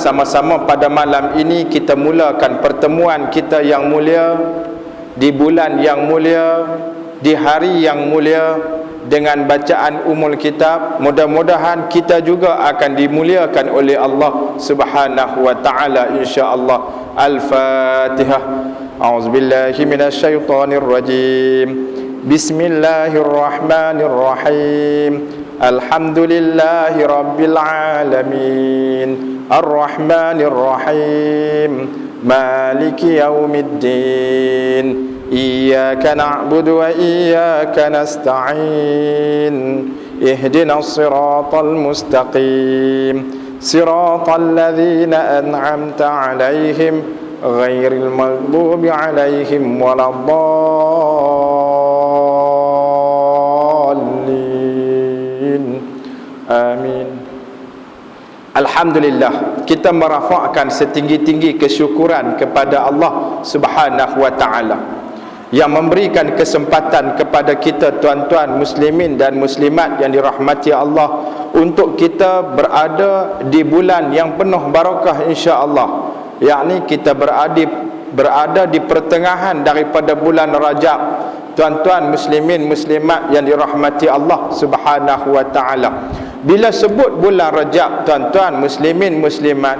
sama-sama pada malam ini kita mulakan pertemuan kita yang mulia di bulan yang mulia, di hari yang mulia, dengan bacaan umul kitab. Mudah-mudahan kita juga akan dimuliakan oleh Allah Subhanahu wa taala insya-Allah. Al-Fatihah. A'udzubillahi minasyaitonir rajim. Bismillahirrahmanirrahim. Alhamdulillahi rabbil alamin. Ar-Rahmanir Rahim. Maliki yaumiddin. Iyyaka na'budu wa iyyaka nasta'in. Ihdinas siratal mustaqim. Siratal ladzina an'amta 'alaihim ghairil maghdubi 'alaihim waladdallin. Amin. Alhamdulillah, kita merafakkan setinggi-tinggi kesyukuran kepada Allah Subhanahu wa taala yang memberikan kesempatan kepada kita tuan-tuan muslimin dan muslimat yang dirahmati Allah untuk kita berada di bulan yang penuh barakah insya-Allah. Yakni kita berada di pertengahan daripada bulan Rajab. Tuan-tuan muslimin muslimat yang dirahmati Allah Subhanahu wa taala, bila sebut bulan Rajab, tuan-tuan muslimin muslimat,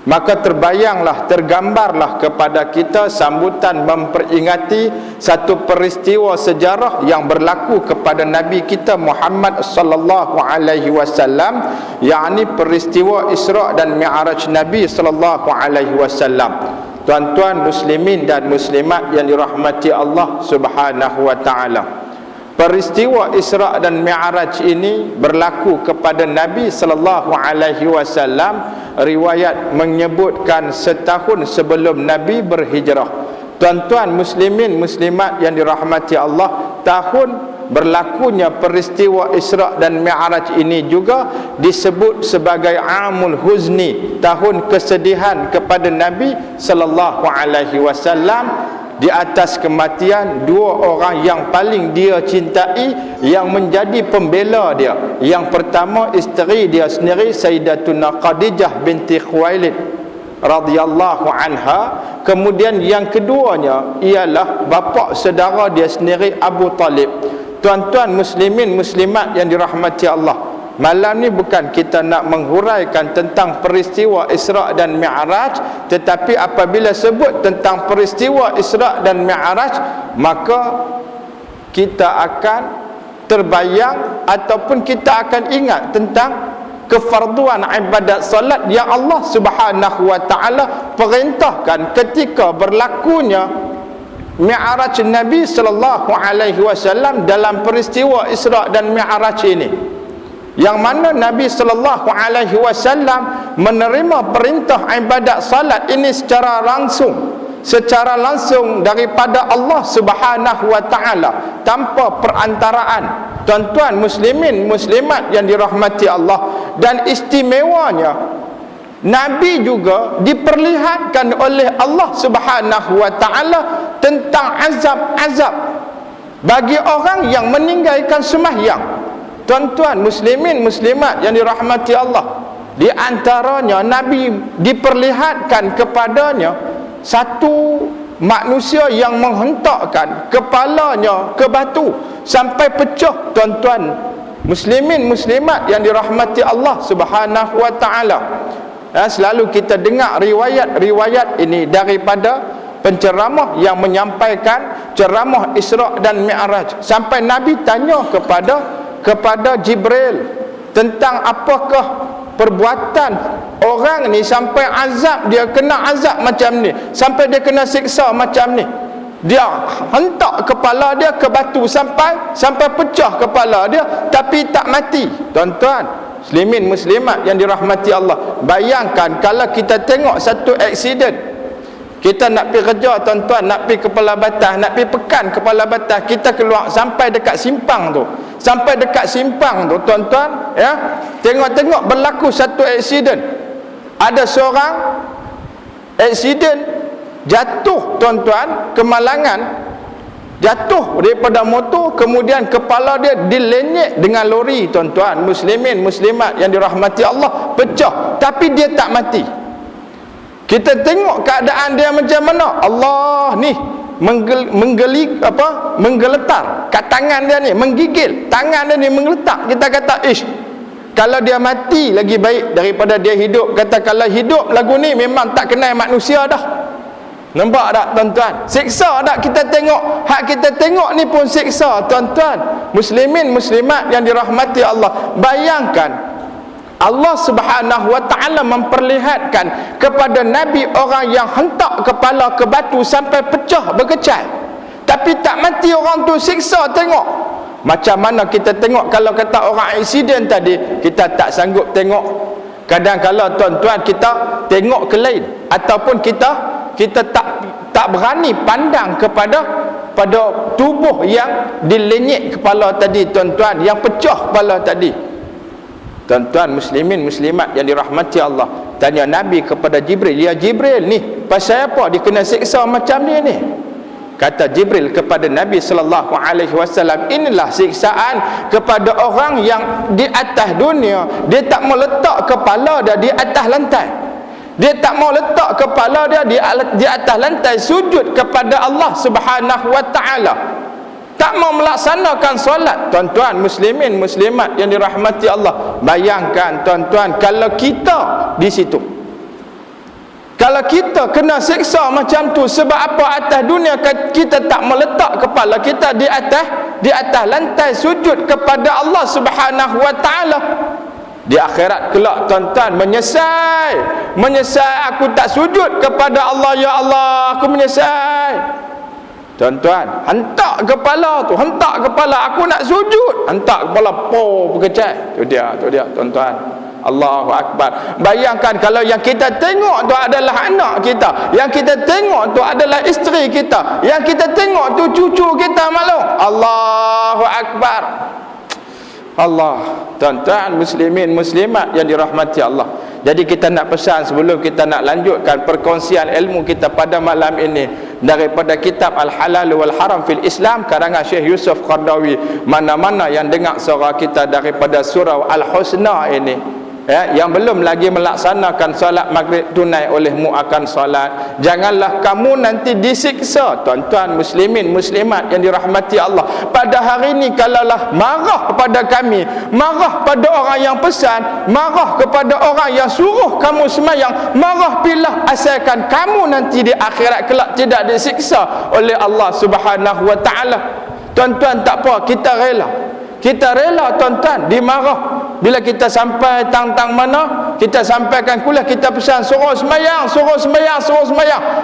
maka terbayanglah, tergambarlah kepada kita sambutan memperingati satu peristiwa sejarah yang berlaku kepada Nabi kita Muhammad sallallahu alaihi wasallam, yakni peristiwa Isra dan Mi'raj Nabi sallallahu alaihi wasallam. Tuan-tuan muslimin dan muslimat yang dirahmati Allah Subhanahu wa taala, peristiwa Isra dan Mi'raj ini berlaku kepada Nabi sallallahu alaihi wasallam. Riwayat menyebutkan setahun sebelum Nabi berhijrah. Tuan-tuan muslimin muslimat yang dirahmati Allah, tahun berlakunya peristiwa Isra dan Mi'raj ini juga disebut sebagai Amul Huzni, tahun kesedihan kepada Nabi sallallahu alaihi wasallam di atas kematian dua orang yang paling dia cintai, yang menjadi pembela dia. Yang pertama isteri dia sendiri, Sayyidatuna Khadijah binti Khuwailid radhiyallahu anha. Kemudian yang keduanya ialah bapa saudara dia sendiri, Abu Talib. Tuan-tuan muslimin muslimat yang dirahmati Allah, malam ni bukan kita nak menghuraikan tentang peristiwa Isra dan Mi'raj, tetapi apabila sebut tentang peristiwa Isra dan Mi'raj, maka kita akan terbayang ataupun kita akan ingat tentang kefarduan ibadat solat yang Allah Subhanahu wa taala perintahkan ketika berlakunya Mi'raj Nabi sallallahu alaihi wasallam dalam peristiwa Isra dan Mi'raj ini, yang mana Nabi sallallahu alaihi wasallam menerima perintah ibadat salat ini secara langsung daripada Allah Subhanahu wa taala, tanpa perantaraan. Tuan-tuan muslimin muslimat yang dirahmati Allah, dan istimewanya Nabi juga diperlihatkan oleh Allah Subhanahu wa taala tentang azab-azab bagi orang yang meninggalkan sembahyang. Tuan-tuan muslimin muslimat yang dirahmati Allah, di antaranya Nabi diperlihatkan kepadanya satu manusia yang menghentakkan kepalanya ke batu sampai pecah. Tuan-tuan muslimin muslimat yang dirahmati Allah Subhanahu wa taala, selalu kita dengar riwayat-riwayat ini daripada penceramah yang menyampaikan ceramah Isra dan Mi'raj, sampai Nabi tanya kepada Jibril tentang apakah perbuatan orang ni sampai azab, dia kena azab macam ni, sampai dia kena siksa macam ni. Dia hentak kepala dia ke batu sampai pecah kepala dia, tapi tak mati. Tuan-tuan muslimin muslimat yang dirahmati Allah, bayangkan kalau kita tengok satu aksiden, kita nak pergi kerja tuan-tuan, nak pergi Kepala Batas, nak pergi Pekan Kepala Batas, kita keluar sampai dekat simpang tu, tuan-tuan, ya, tengok-tengok berlaku satu aksiden. Ada seorang aksiden jatuh tuan-tuan, kemalangan, jatuh daripada motor, kemudian kepala dia dilenyek dengan lori, tuan-tuan muslimin muslimat yang dirahmati Allah, pecah, tapi dia tak mati. Kita tengok keadaan dia macam mana. Allah ni menggeletar kat tangan dia ni, menggigil tangan dia ni, menggeletak. Kita kata ish, kalau dia mati lagi baik daripada dia hidup. Kata kalau hidup lagu ni memang tak kenal manusia dah. Nampak tak tuan-tuan? Siksa tak kita tengok? Hak kita tengok ni pun siksa, tuan-tuan muslimin muslimat yang dirahmati Allah. Bayangkan Allah Subhanahu wa ta'ala memperlihatkan kepada Nabi orang yang hentak kepala ke batu sampai pecah berkecai, tapi tak mati orang tu. Siksa, tengok macam mana kita tengok. Kalau kata orang aksiden tadi, kita tak sanggup tengok. Kadang-kadang tuan-tuan kita tengok ke lain, ataupun kita tak berani pandang kepada tubuh yang dilenyek kepala tadi, tuan-tuan, yang pecah kepala tadi. Tuan-tuan muslimin muslimat yang dirahmati Allah, tanya Nabi kepada Jibril, ya Jibril, ni pasal apa dia kena siksa macam ni? Kata Jibril kepada Nabi sallallahu alaihi wasallam, inilah siksaan kepada orang yang di atas dunia dia tak mau letak kepala dia di atas lantai. Dia tak mau letak kepala dia di atas lantai sujud kepada Allah Subhanahu wa ta'ala. Tak mau melaksanakan solat. Tuan-tuan muslimin muslimat yang dirahmati Allah, bayangkan tuan-tuan kalau kita di situ, kalau kita kena siksa macam tu. Sebab apa? Atas dunia kita tak meletak kepala kita di atas lantai sujud kepada Allah Subhanahu wa ta'ala. Di akhirat kelak tuan-tuan menyesal, aku tak sujud kepada Allah, ya Allah aku menyesal. Tuan-tuan, hentak kepala tu, hentak kepala, aku nak sujud, hentak kepala, berkecai. Tu dia tuan-tuan. Allahu Akbar. Bayangkan kalau yang kita tengok tu adalah anak kita, yang kita tengok tu adalah isteri kita, yang kita tengok tu cucu kita, maklum. Allahu Akbar. Allah, tuan-tuan muslimin muslimat yang dirahmati Allah. Jadi kita nak pesan sebelum kita nak lanjutkan perkongsian ilmu kita pada malam ini daripada kitab Al-Halal wal Haram fil Islam karangan Syekh Yusuf Qaradawi. Mana-mana yang dengar suara kita daripada surah Al-Husna ini, yang belum lagi melaksanakan solat maghrib tunai olehmu akan solat, janganlah kamu nanti disiksa. Tuan-tuan muslimin muslimat yang dirahmati Allah, pada hari ini kalaulah marah kepada kami, marah pada orang yang pesan, marah kepada orang yang suruh kamu semayang, marah pilah, asalkan kamu nanti di akhirat kelak tidak disiksa oleh Allah Subhanahu wa ta'ala. Tuan-tuan tak apa, kita rela tuan-tuan dimarah. Bila kita sampai tang mana, kita sampaikan kuliah, kita pesan suruh semayang,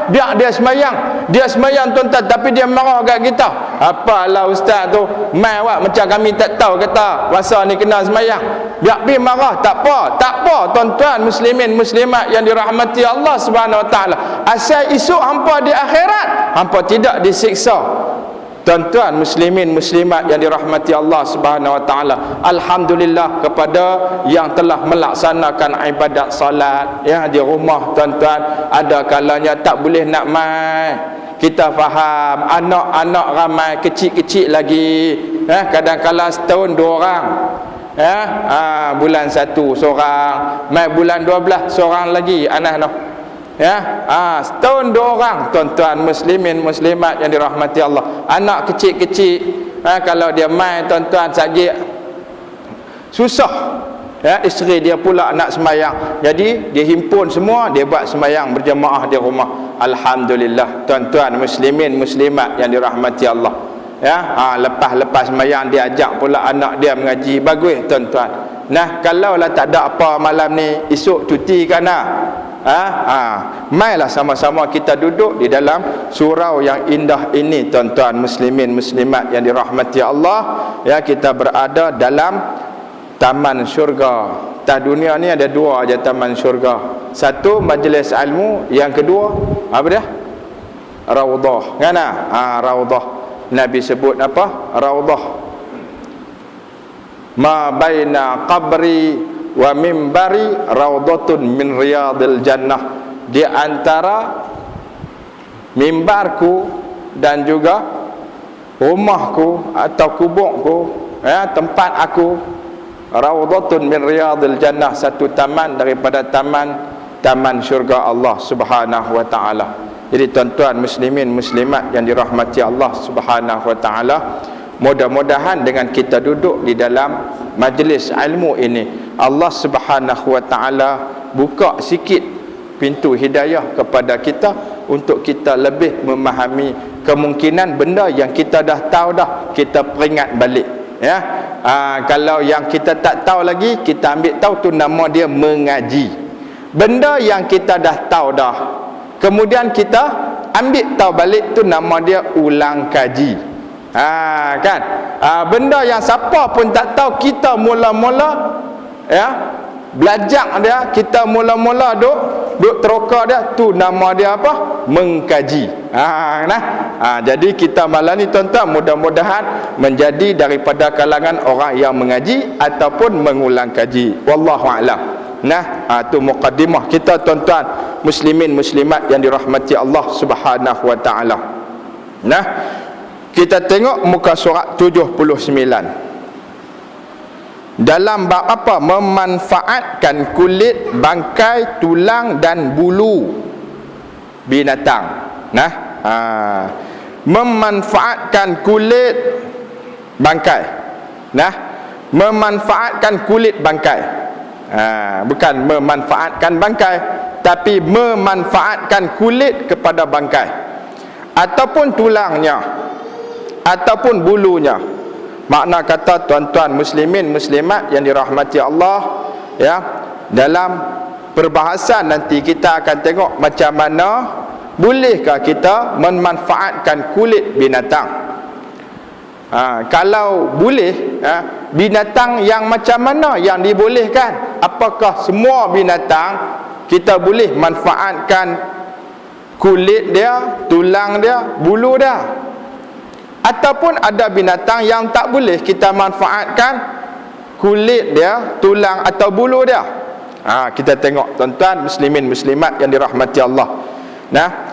biar dia semayang tuan-tuan, tapi dia marah kat kita. Apalah ustaz tu mai awak macam kami tak tahu, kata masa ni kena semayang, biar pergi marah. Tak apa tuan-tuan muslimin muslimat yang dirahmati Allah Subhanahu wa ta'ala, asal esok hampa di akhirat hampa tidak disiksa. Tuan-tuan muslimin muslimat yang dirahmati Allah Subhanahu wa ta'ala, alhamdulillah kepada yang telah melaksanakan ibadat salat di rumah. Tuan-tuan, ada kalanya tak boleh nak mai. Kita faham anak-anak ramai kecil-kecil lagi, kadang-kadang setahun 2 orang, bulan 1 seorang, mai bulan 12 seorang lagi anak noh. Setahun 2 orang. Tuan-tuan muslimin muslimat yang dirahmati Allah, anak kecil-kecil, kalau dia main tuan-tuan sakit susah, isteri dia pula nak semayang, jadi dia himpun semua, dia buat semayang berjemaah di rumah. Alhamdulillah tuan-tuan muslimin muslimat yang dirahmati Allah, lepas semayang dia ajak pula anak dia mengaji, bagus tuan-tuan. Nah, kalaulah tak ada apa malam ni, esok cuti kan mailah sama-sama kita duduk di dalam surau yang indah ini tuan-tuan muslimin muslimat yang dirahmati Allah. Kita berada dalam taman syurga. Atas dunia ni ada 2 aja taman syurga. Satu majlis ilmu, yang kedua apa dia? Raudhah. Kan raudhah. Nabi sebut apa? Raudhah. Ma baina qabri wa mimbari raudhatun min riyadil jannah. Di antara mimbarku dan juga rumahku atau kubukku, tempat aku, raudhatun min riyadil jannah, satu taman daripada taman syurga Allah Subhanahu wa taala. Jadi tuan-tuan muslimin muslimat yang dirahmati Allah Subhanahu wa taala, mudah-mudahan dengan kita duduk di dalam majlis ilmu ini, Allah Subhanahu wa taala buka sikit pintu hidayah kepada kita untuk kita lebih memahami kemungkinan benda yang kita dah tahu dah, kita peringat balik, ya. Kalau yang kita tak tahu lagi, kita ambil tahu, tu nama dia mengaji. Benda yang kita dah tahu dah, kemudian kita ambil tahu balik, tu nama dia ulang kaji. Kan? Benda yang siapa pun tak tahu, kita mula-mula, ya, belajar dia, kita mula-mula duk teroka dia, tu nama dia apa? Mengkaji. Jadi kita malam ni tuan-tuan, mudah-mudahan menjadi daripada kalangan orang yang mengaji ataupun mengulang kaji. Wallahu a'lam. Tu muqaddimah kita tuan-tuan muslimin muslimat yang dirahmati Allah Subhanahu wa taala. Kita tengok muka surat 79. Dalam bab apa? Memanfaatkan kulit, bangkai, tulang dan bulu binatang. Memanfaatkan kulit, bangkai. Memanfaatkan kulit, bangkai. Bukan memanfaatkan bangkai, tapi memanfaatkan kulit kepada bangkai, ataupun tulangnya, ataupun bulunya. Makna kata tuan-tuan muslimin muslimat yang dirahmati Allah, ya, dalam perbahasan nanti kita akan tengok macam mana bolehkah kita memanfaatkan kulit binatang. Kalau boleh, binatang yang macam mana yang dibolehkan? Apakah semua binatang kita boleh manfaatkan kulit dia, tulang dia, bulu dia? Ataupun ada binatang yang tak boleh kita manfaatkan kulit dia, tulang atau bulu dia? Kita tengok tuan-tuan muslimin muslimat yang dirahmati Allah.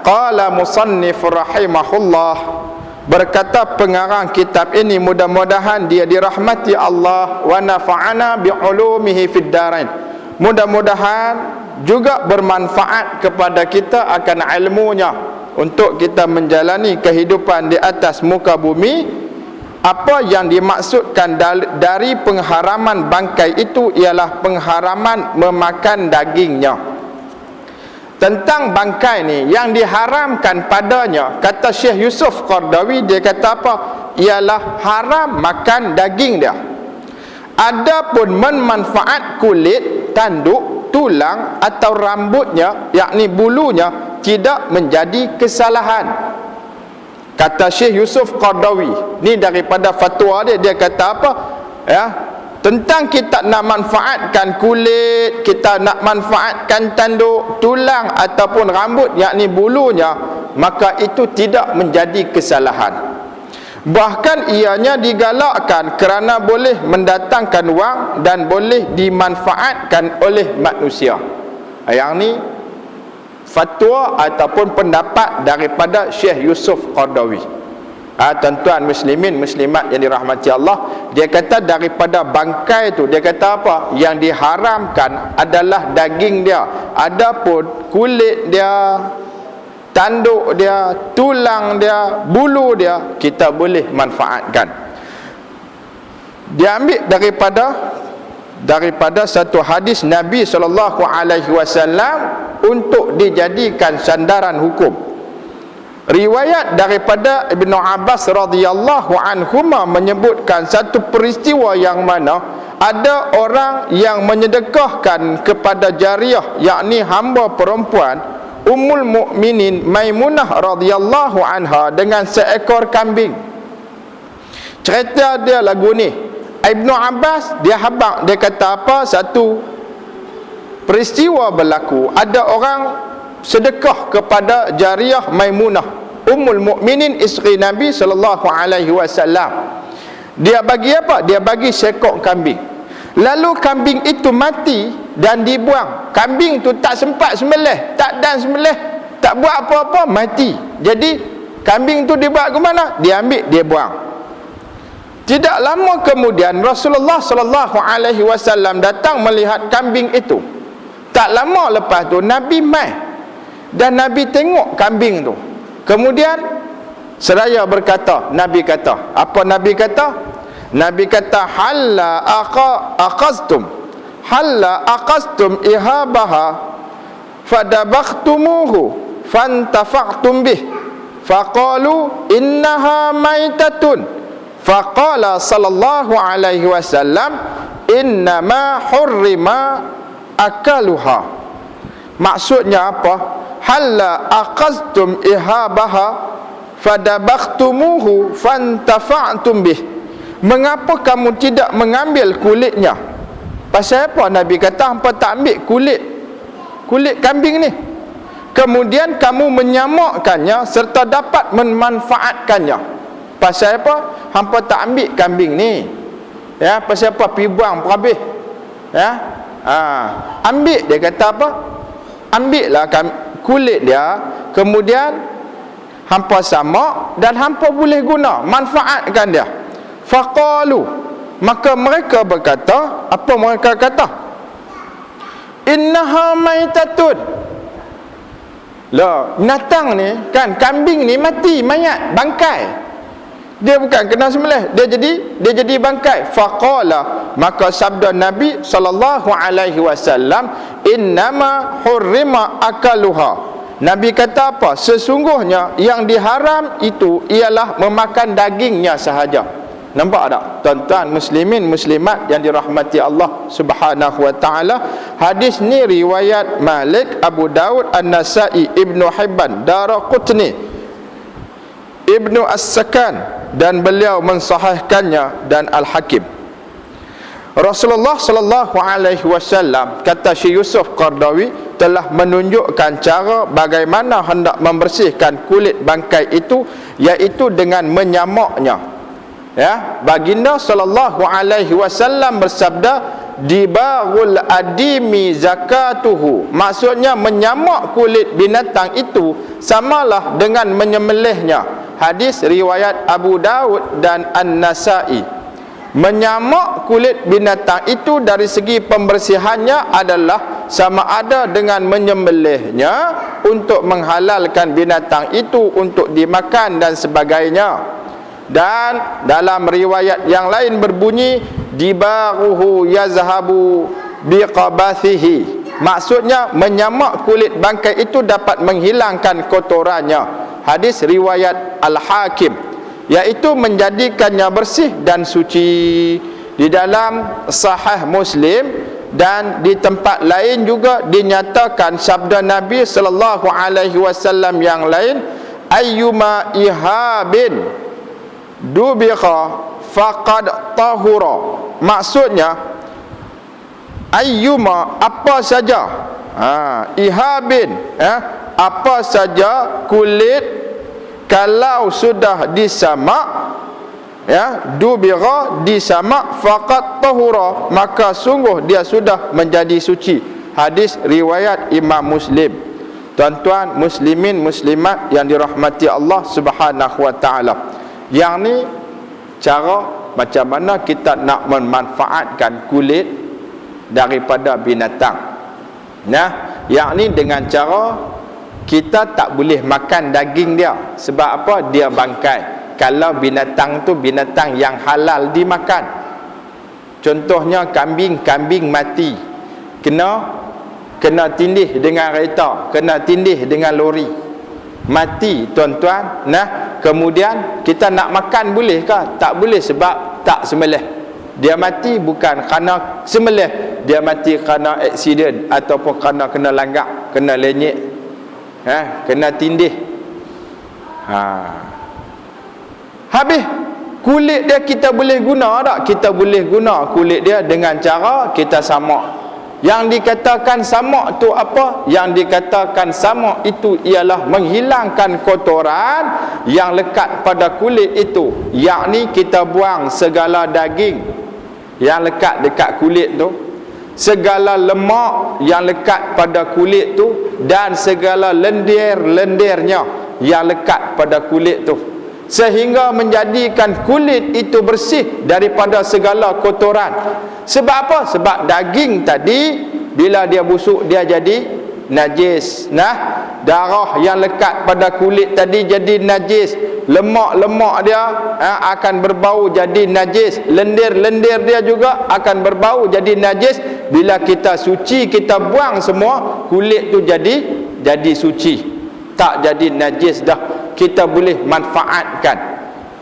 Qala musannif rahimahullah, berkata pengarang kitab ini, mudah-mudahan dia dirahmati Allah, wa nafa'ana bi'ulumihi fid darain, mudah-mudahan juga bermanfaat kepada kita akan ilmunya untuk kita menjalani kehidupan di atas muka bumi. Apa yang dimaksudkan dari pengharaman bangkai itu ialah pengharaman memakan dagingnya. Tentang bangkai ni, yang diharamkan padanya, kata Syekh Yusuf Qardawi, dia kata apa? Ialah haram makan daging dia. Adapun memanfaat kulit, tanduk, tulang atau rambutnya, yakni bulunya, tidak menjadi kesalahan. Kata Syekh Yusuf Qardawi ni daripada fatwa dia, dia kata apa? Ya, tentang kita nak manfaatkan kulit, kita nak manfaatkan tanduk, tulang ataupun rambut, yakni bulunya, maka itu tidak menjadi kesalahan. Bahkan ianya digalakkan kerana boleh mendatangkan wang dan boleh dimanfaatkan oleh manusia. Yang ni fatwa ataupun pendapat daripada Syekh Yusuf Qardawi. Tuan-tuan muslimin muslimat yang dirahmati Allah, dia kata daripada bangkai tu, dia kata apa? Yang diharamkan adalah daging dia. Adapun kulit dia, tanduk dia, tulang dia, bulu dia, kita boleh manfaatkan. Dia ambil daripada satu hadis Nabi SAW untuk dijadikan sandaran hukum. Riwayat daripada Ibnu Abbas radhiyallahu anhuma menyebutkan satu peristiwa yang mana ada orang yang menyedekahkan kepada jariyah, yakni hamba perempuan Ummul Mukminin Maimunah radhiyallahu anha dengan seekor kambing. Cerita dia lagu ni. Ibnu Abbas dia habaq, dia kata apa? Satu peristiwa berlaku, ada orang sedekah kepada jariyah Maimunah Ummul Mukminin isteri Nabi sallallahu alaihi wasallam. Dia bagi apa? Dia bagi seekor kambing. Lalu kambing itu mati dan dibuang. Kambing tu tak sempat sembelih, tak dan sembelih, tak buat apa-apa, mati. Jadi Kambing tu dibawa ke mana? Dia ambil, dia buang. Tidak lama kemudian Rasulullah sallallahu alaihi wasallam datang melihat kambing itu. Tak lama lepas tu Nabi mai dan Nabi tengok kambing tu. Kemudian seraya berkata, Nabi kata, apa Nabi kata? Nabi kata, halla aqastum ihabaha fadabakhtumuhu fantafa'tum bih faqalu innaha maitatun faqala sallallahu alaihi wasallam innama hurrima akaluha. Maksudnya apa? Halla aqastum ihabaha fadabakhtumuhu fantafa'tum bih. Mengapa kamu tidak mengambil kulitnya? Pasal apa Nabi kata hampa tak ambil kulit kambing ni? Kemudian kamu menyamakkannya serta dapat memanfaatkannya. Pasal apa? Hampa tak ambil kambing ni. Ya, pasal apa? Pi buang habis. Ya. Ambil, dia kata apa? Ambillah kulit dia, kemudian hampa samak dan hampa boleh guna, manfaatkan dia. Faqalu, maka mereka berkata, apa mereka kata? Innaha maitatun. Lah, binatang ni kan, kambing ni mati, mayat, bangkai. Dia bukan kena sembelih, dia jadi bangkai. Faqala, maka sabda Nabi sallallahu alaihi wasallam, innama hurrima akaluha. Nabi kata apa? Sesungguhnya yang diharam itu ialah memakan dagingnya sahaja. Nampak tak tuan-tuan muslimin muslimat yang dirahmati Allah Subhanahu wa taala? Hadis ni riwayat Malik, Abu Daud, An-Nasa'i, Ibnu Hibban, Daraqutni, Ibnu As-Sakan, dan beliau mensahihkannya, dan Al-Hakim. Rasulullah sallallahu alaihi wasallam, kata Syekh Yusuf Qardawi, telah menunjukkan cara bagaimana hendak membersihkan kulit bangkai itu, iaitu dengan menyamaknya. Ya, baginda sallallahu alaihi wasallam bersabda, dibarul adimi zakatuhu. Maksudnya menyamak kulit binatang itu samalah dengan menyembelihnya. Hadis riwayat Abu Daud dan An-Nasa'i. Menyamak kulit binatang itu dari segi pembersihannya adalah sama ada dengan menyembelihnya untuk menghalalkan binatang itu untuk dimakan dan sebagainya. Dan dalam riwayat yang lain berbunyi, dibaruhu yazhabu biqabathihi. Maksudnya menyamak kulit bangkai itu dapat menghilangkan kotorannya. Hadis riwayat Al-Hakim, iaitu menjadikannya bersih dan suci. Di dalam Sahih Muslim dan di tempat lain juga dinyatakan sabda Nabi sallallahu alaihi wasallam yang lain, ayyuma ihabin dubikha faqad tahura. Maksudnya ayyuma, apa saja, ihabin, apa saja kulit kalau sudah disamak, dubikha, disamak, faqad tahura, maka sungguh dia sudah menjadi suci. Hadis riwayat Imam Muslim. Tuan-tuan muslimin muslimat yang dirahmati Allah Subhanahu wa taala, yang ni cara macam mana kita nak memanfaatkan kulit daripada binatang. Nah, yang ni dengan cara kita tak boleh makan daging dia. Sebab apa? Dia bangkai. Kalau binatang tu binatang yang halal dimakan. Contohnya kambing mati, kena tindih dengan kereta, kena tindih dengan lori, mati tuan-tuan. Nah, kemudian kita nak makan boleh ke? Tak boleh, sebab tak sembelih. Dia mati bukan kerana sembelih, dia mati kerana aksiden ataupun kerana kena langgak, kena lenyek, kena tindih. Habis kulit dia kita boleh guna tak? Kita boleh guna kulit dia dengan cara kita samak. Yang dikatakan samak tu apa? Yang dikatakan samak itu ialah menghilangkan kotoran yang lekat pada kulit itu, yakni kita buang segala daging yang lekat dekat kulit tu, segala lemak yang lekat pada kulit tu, dan segala lendir-lendirnya yang lekat pada kulit tu, sehingga menjadikan kulit itu bersih daripada segala kotoran. Sebab apa? Sebab daging tadi bila dia busuk dia jadi najis. Darah yang lekat pada kulit tadi jadi najis. Lemak-lemak dia akan berbau jadi najis. Lendir-lendir dia juga akan berbau jadi najis. Bila kita suci, kita buang semua, kulit tu jadi suci, tak jadi najis dah. Kita boleh manfaatkan.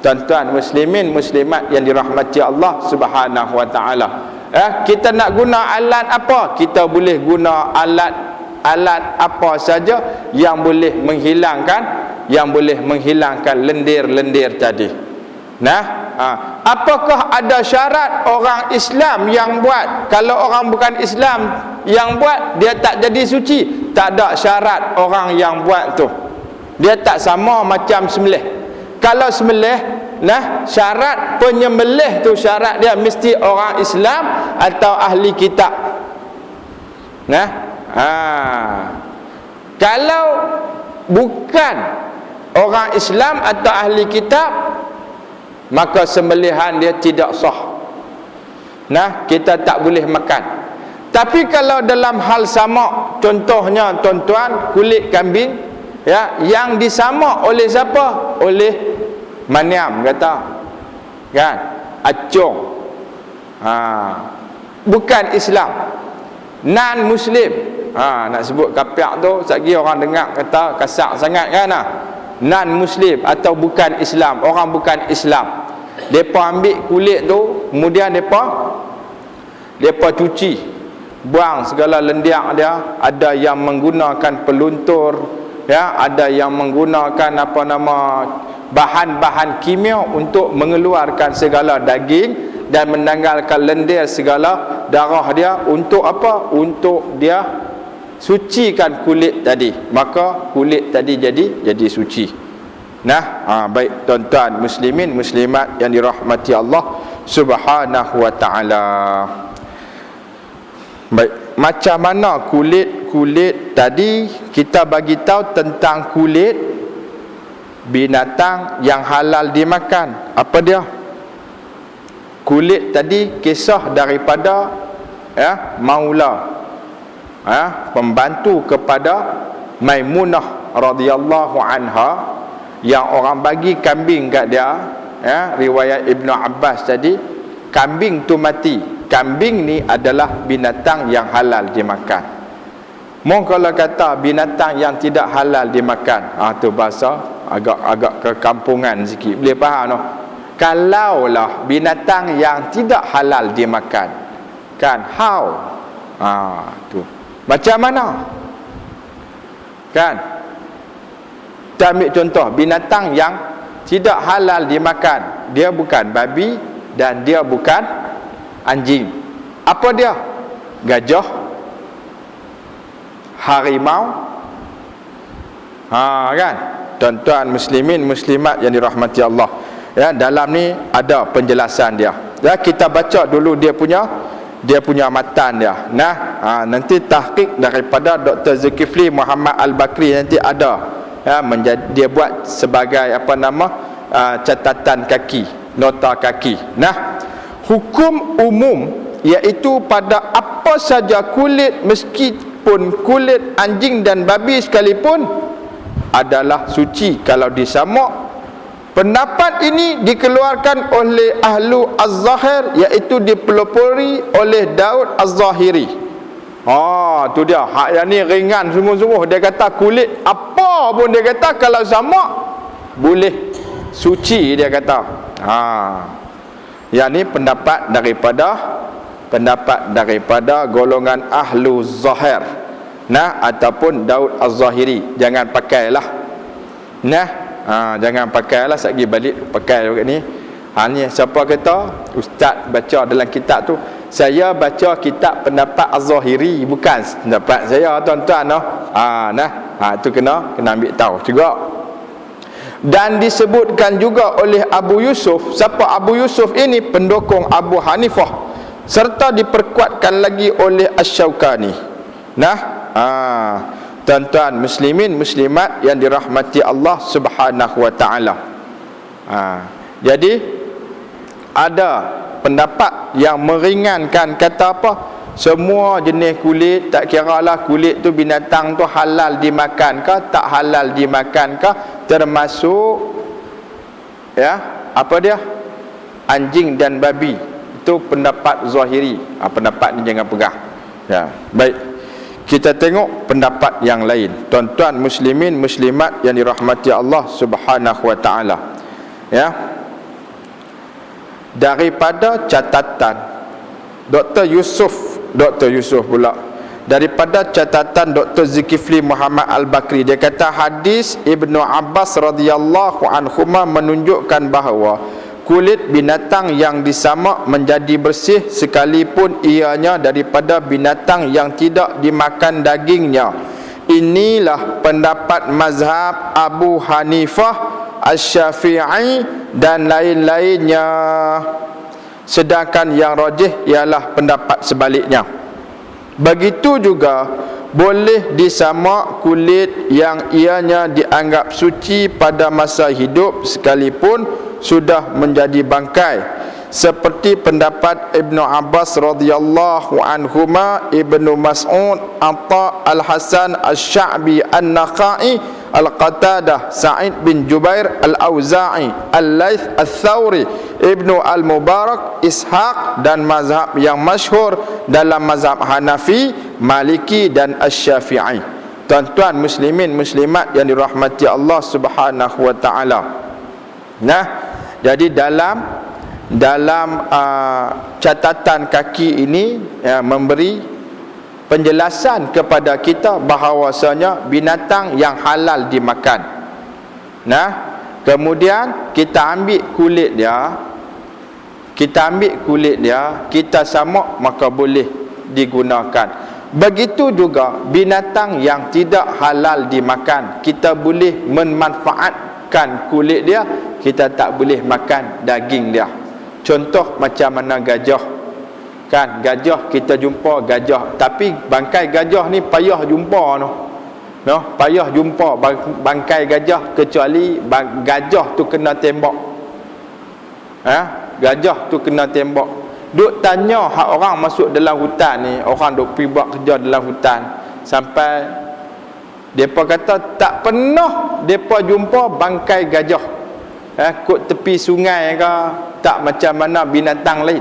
Tuan-tuan muslimin muslimat yang dirahmati Allah Subhanahu wa taala. Kita nak guna alat apa? Kita boleh guna alat apa saja yang boleh menghilangkan lendir-lendir tadi. Apakah ada syarat orang Islam yang buat? Kalau orang bukan Islam yang buat, dia tak jadi suci. Tak ada syarat orang yang buat tu. Dia tak sama macam sembelih. Kalau sembelih, syarat penyembelih tu, syarat dia mesti orang Islam atau ahli kitab. Kalau bukan orang Islam atau ahli kitab, maka sembelihan dia tidak sah. Kita tak boleh makan. Tapi kalau dalam hal sama, contohnya tuan-tuan, kulit kambing yang disamak oleh siapa? Oleh Maniam kata, kan? Acung. Bukan Islam, non muslim. Nak sebut kapiak tu sekali orang dengar kata kasar sangat kan. Non muslim atau bukan Islam, orang bukan Islam. Depa ambil kulit tu, kemudian depa cuci, buang segala lendiak dia. Ada yang menggunakan peluntur, ada yang menggunakan bahan-bahan kimia untuk mengeluarkan segala daging dan menanggalkan lendir segala darah dia. Untuk apa? Untuk dia sucikan kulit tadi. Maka kulit tadi jadi suci. Baik tuan-tuan muslimin muslimat yang dirahmati Allah Subhanahu wa taala. Baik, macam mana kulit tadi kita bagi tahu tentang kulit binatang yang halal dimakan. Apa dia? Kulit tadi kisah daripada Maula, pembantu kepada Maimunah radhiyallahu anha, yang orang bagi kambing kat dia. Riwayat Ibnu Abbas tadi, kambing tu mati. Kambing ni adalah binatang yang halal dimakan. Kalau kata binatang yang tidak halal dimakan, tu bahasa agak kekampungan sikit, boleh faham no? Kalaulah binatang yang tidak halal dimakan, kan, how? Tu macam mana? Kan? Kita ambil contoh binatang yang tidak halal dimakan. Dia bukan babi dan dia bukan anjing. Apa dia? Gajah, harimau. Kan? Tuan-tuan muslimin muslimat yang dirahmati Allah, dalam ni ada penjelasan dia. Kita baca dulu dia punya matan dia. Nanti tahqiq daripada Dr. Zulkifli Muhammad Al-Bakri nanti ada. Dia buat sebagai catatan kaki, nota kaki. Hukum umum iaitu pada apa saja kulit, meskipun kulit anjing dan babi sekalipun, adalah suci kalau disamak. Pendapat ini dikeluarkan oleh ahlu Az-Zahir, iaitu dipelopori oleh Daud Az-Zahiri. Tu dia. Hak yang ni ringan sungguh-sungguh. Dia kata kulit apa pun, dia kata kalau samak boleh suci, dia kata. Yang ni pendapat daripada golongan ahlu Zahir, ataupun Daud Az-Zahiri. Jangan pakailah. Jangan pakailah sekali balik pakai juga ni. Ni siapa kata ustaz baca dalam kitab tu, saya baca kitab pendapat Az-Zahiri, bukan pendapat saya, tuan-tuan. Itu kena ambil tahu juga. Dan disebutkan juga oleh Abu Yusuf. Siapa Abu Yusuf ini? Pendukung Abu Hanifah, serta diperkuatkan lagi oleh Asy-Syaukani. tuan-tuan muslimin muslimat yang dirahmati Allah Subhanahu wa taala. Jadi ada pendapat yang meringankan, kata apa? Semua jenis kulit, tak kiralah kulit tu binatang tu halal dimakan ke tak halal dimakan ke, termasuk apa dia? Anjing dan babi. Itu pendapat zahiri. Pendapat ni jangan pegang. Baik. Kita tengok pendapat yang lain. Tuan-tuan muslimin muslimat yang dirahmati Allah Subhanahu wa taala. Daripada catatan Dr. Yusuf pula, daripada catatan Dr. Zulkifli Muhammad Al-Bakri, dia kata hadis Ibnu Abbas radhiyallahu anhuma menunjukkan bahawa kulit binatang yang disamak menjadi bersih sekalipun ianya daripada binatang yang tidak dimakan dagingnya. Inilah pendapat mazhab Abu Hanifah, Asy-Syafi'i dan lain-lainnya. Sedangkan yang rajih ialah pendapat sebaliknya. Begitu juga boleh disamak kulit yang ianya dianggap suci pada masa hidup sekalipun sudah menjadi bangkai, seperti pendapat Ibnu Abbas radhiyallahu anhuma, Ibnu Mas'ud, Atha, Al-Hasan, Asy-Sya'bi, An-Nakhai, Al-Qatadah, Sa'id bin Jubair, Al-Auza'i, Al-Laits, Al-Thawri, Ibnu Al-Mubarak, Ishaq, dan mazhab yang masyhur dalam mazhab Hanafi, Maliki dan Asy-Syafi'i. Tuan-tuan muslimin muslimat yang dirahmati Allah Subhanahu wa taala. Jadi dalam catatan kaki ini memberi penjelasan kepada kita bahawasanya binatang yang halal dimakan. Kemudian kita ambil kulit dia, kita samak, maka boleh digunakan. Begitu juga binatang yang tidak halal dimakan, kita boleh memanfaatkan kulit dia, kita tak boleh makan daging dia. Contoh macam mana gajah. Kan gajah, kita jumpa gajah, tapi bangkai gajah ni payah jumpa payah jumpa bangkai gajah, kecuali gajah tu kena tembak. Gajah tu kena tembak. Duk tanya hak orang masuk dalam hutan ni, orang duk pergi buat kerja dalam hutan, sampai depa kata tak pernah depa jumpa bangkai gajah kot tepi sungai ke, tak macam mana binatang lain.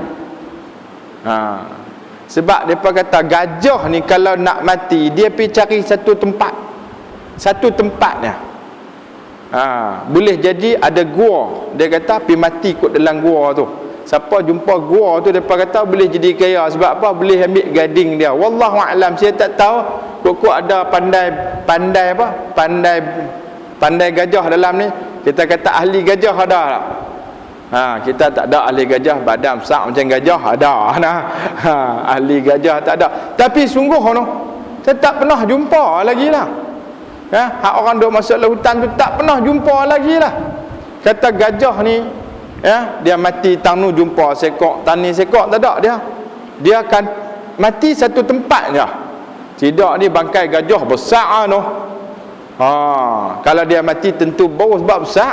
Sebab depa kata gajah ni kalau nak mati, dia pergi cari satu tempatnya. Boleh jadi ada gua, dia kata pergi mati kot dalam gua tu. Siapa jumpa gua tu, depa kata boleh jadi kaya. Sebab apa? Boleh ambil gading dia. Wallahu a'lam, saya tak tahu. Kok ada pandai gajah dalam ni. Kita kata ahli gajah ada tak? Kita tak ada ahli gajah, badan besar macam gajah ada. Ahli gajah tak ada. Tapi sungguh saya tak pernah jumpa lagi lah. Hak orang duk masuk dalam hutan tu tak pernah jumpa lagi lah. Kata gajah ni dia mati tang nu jumpa sekok, tani sekok, tak ada dia. Dia akan mati satu tempat je. Tidak, ni bangkai gajah besar kalau dia mati tentu bau sebab besar.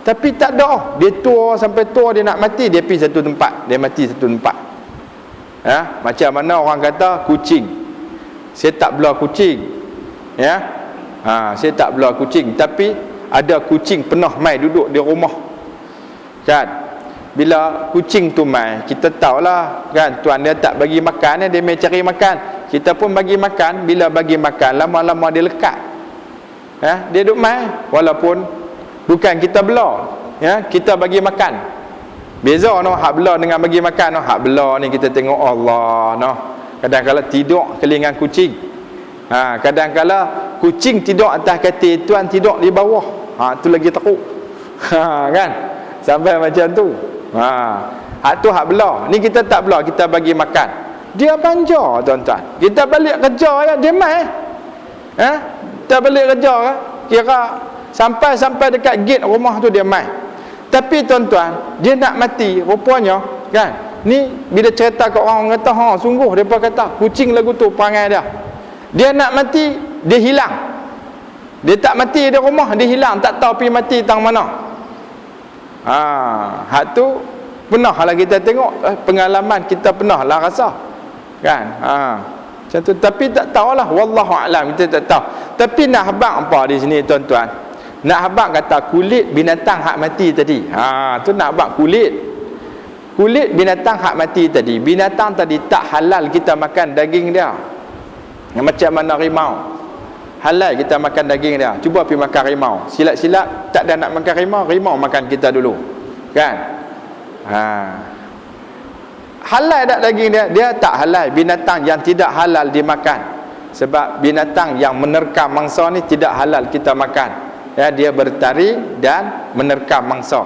Tapi tak ada, dia tua sampai tua, dia nak mati, dia pergi satu tempat, dia mati satu tempat. Macam mana orang kata kucing, saya tak belah kucing, saya tak belah kucing, tapi ada kucing pernah mai duduk di rumah, kan? Bila kucing tu mai, kita tahulah kan, tuan dia tak bagi makan, dia mai cari makan, kita pun bagi makan. Bila bagi makan, lama-lama dia lekat, dia duduk mai, walaupun bukan kita bela, kita bagi makan. Beza hak bela dengan bagi makan. Hak bela ni kita tengok Allah kadang-kala tidur kelingan kucing, kadang-kala kucing tidur atas katil, tuan tidur di bawah, tu lagi teruk, kan, sampai macam tu. Hak tu hak bela. Ni kita tak bela, kita bagi makan. Dia banja, tuan-tuan. Kita balik kerja dia mai. Kita balik kerja kira sampai dekat gate rumah tu dia mai. Tapi tuan-tuan, dia nak mati rupanya, kan. Ni bila cerita kat orang kata sungguh depa kata kucing lagu tu perangai dia. Dia nak mati, dia hilang. Dia tak mati di rumah, dia hilang, tak tahu pergi mati tang mana. Hak tu pernah lah kita tengok, pengalaman kita pernah lah rasa. Kan? Macam tu. Tapi tak tahulah, wallahu alam, kita tak tahu. Tapi nak habaq apa di sini tuan-tuan? Nak habaq kata kulit binatang hak mati tadi. Tu nak habaq kulit. Kulit binatang hak mati tadi. Binatang tadi tak halal kita makan daging dia. Macam mana rimau. Halal kita makan daging dia. Cuba pergi makan rimau. Silap-silap tak ada nak makan rimau, rimau makan kita dulu. Kan? Halal tak daging dia? Dia tak halal. Binatang yang tidak halal dimakan. Sebab binatang yang menerkam mangsa ni tidak halal kita makan. Ya, dia bertaring dan menerkam mangsa.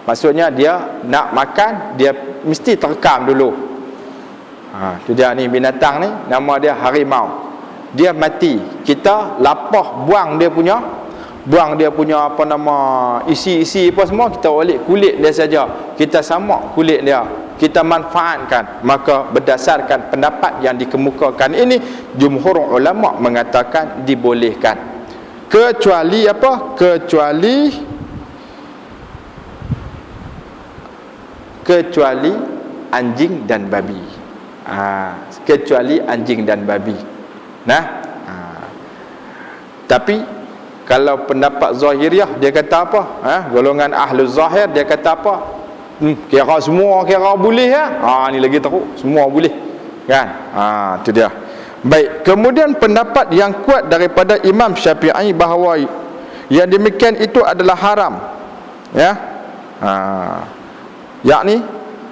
Maksudnya dia nak makan, dia mesti terkam dulu. Tu dia ni binatang ni, nama dia harimau. Dia mati, kita lapah buang dia punya apa nama, isi-isi apa semua, kita olik kulit dia saja, kita samak kulit dia, kita manfaatkan. Maka berdasarkan pendapat yang dikemukakan ini, jumhur ulama mengatakan dibolehkan, kecuali apa? Kecuali anjing dan babi. Kecuali anjing dan babi. Tapi kalau pendapat Zahiriyah, dia kata apa? Golongan ahlu Zahir, dia kata apa? Kira semua kira boleh ya. Ni lagi teruk, semua boleh. Kan? Tu dia. Baik, kemudian pendapat yang kuat daripada Imam Syafi'i bahawa yang demikian itu adalah haram. Ya. Yakni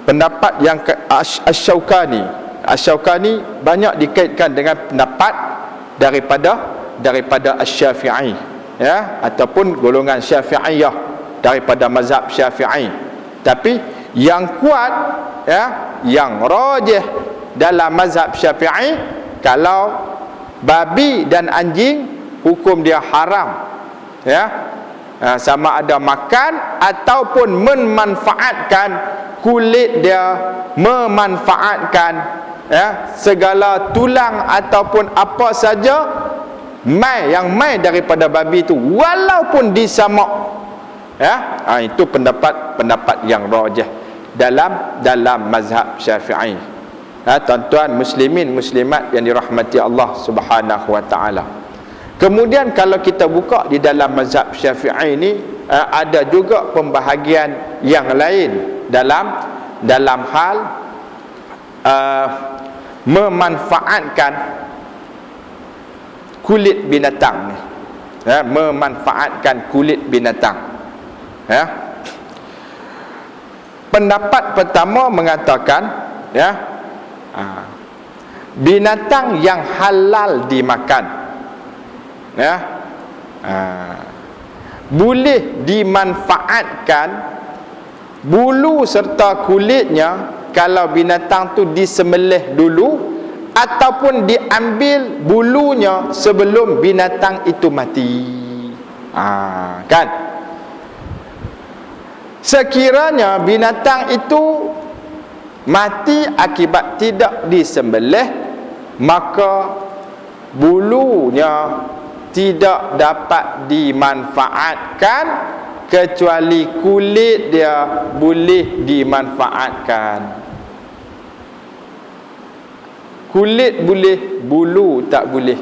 pendapat yang Asy-Syaukani banyak dikaitkan dengan pendapat daripada Asy-Syafi'i, ya, ataupun golongan Syafi'iyah daripada mazhab Syafi'i. Tapi yang kuat, ya, yang rajih dalam mazhab Syafi'i, kalau babi dan anjing hukum dia haram, ya. Sama ada makan ataupun memanfaatkan kulit dia, memanfaatkan, ya, segala tulang ataupun apa saja yang mai daripada babi itu, walaupun disamak, ya. Itu pendapat yang rajih dalam mazhab Syafi'i. Tuan-tuan muslimin muslimat yang dirahmati Allah Subhanahu wa taala. Kemudian kalau kita buka di dalam mazhab Syafi'i ini, ada juga pembahagian yang lain dalam hal memanfaatkan kulit binatang ni, ya, memanfaatkan kulit binatang, ya. Pendapat pertama mengatakan, ya, binatang yang halal dimakan, ya, boleh dimanfaatkan bulu serta kulitnya kalau binatang tu disembelih dulu ataupun diambil bulunya sebelum binatang itu mati. Kan? Sekiranya binatang itu mati akibat tidak disembelih, maka bulunya tidak dapat dimanfaatkan, kecuali kulit dia boleh dimanfaatkan. Kulit boleh, bulu tak boleh.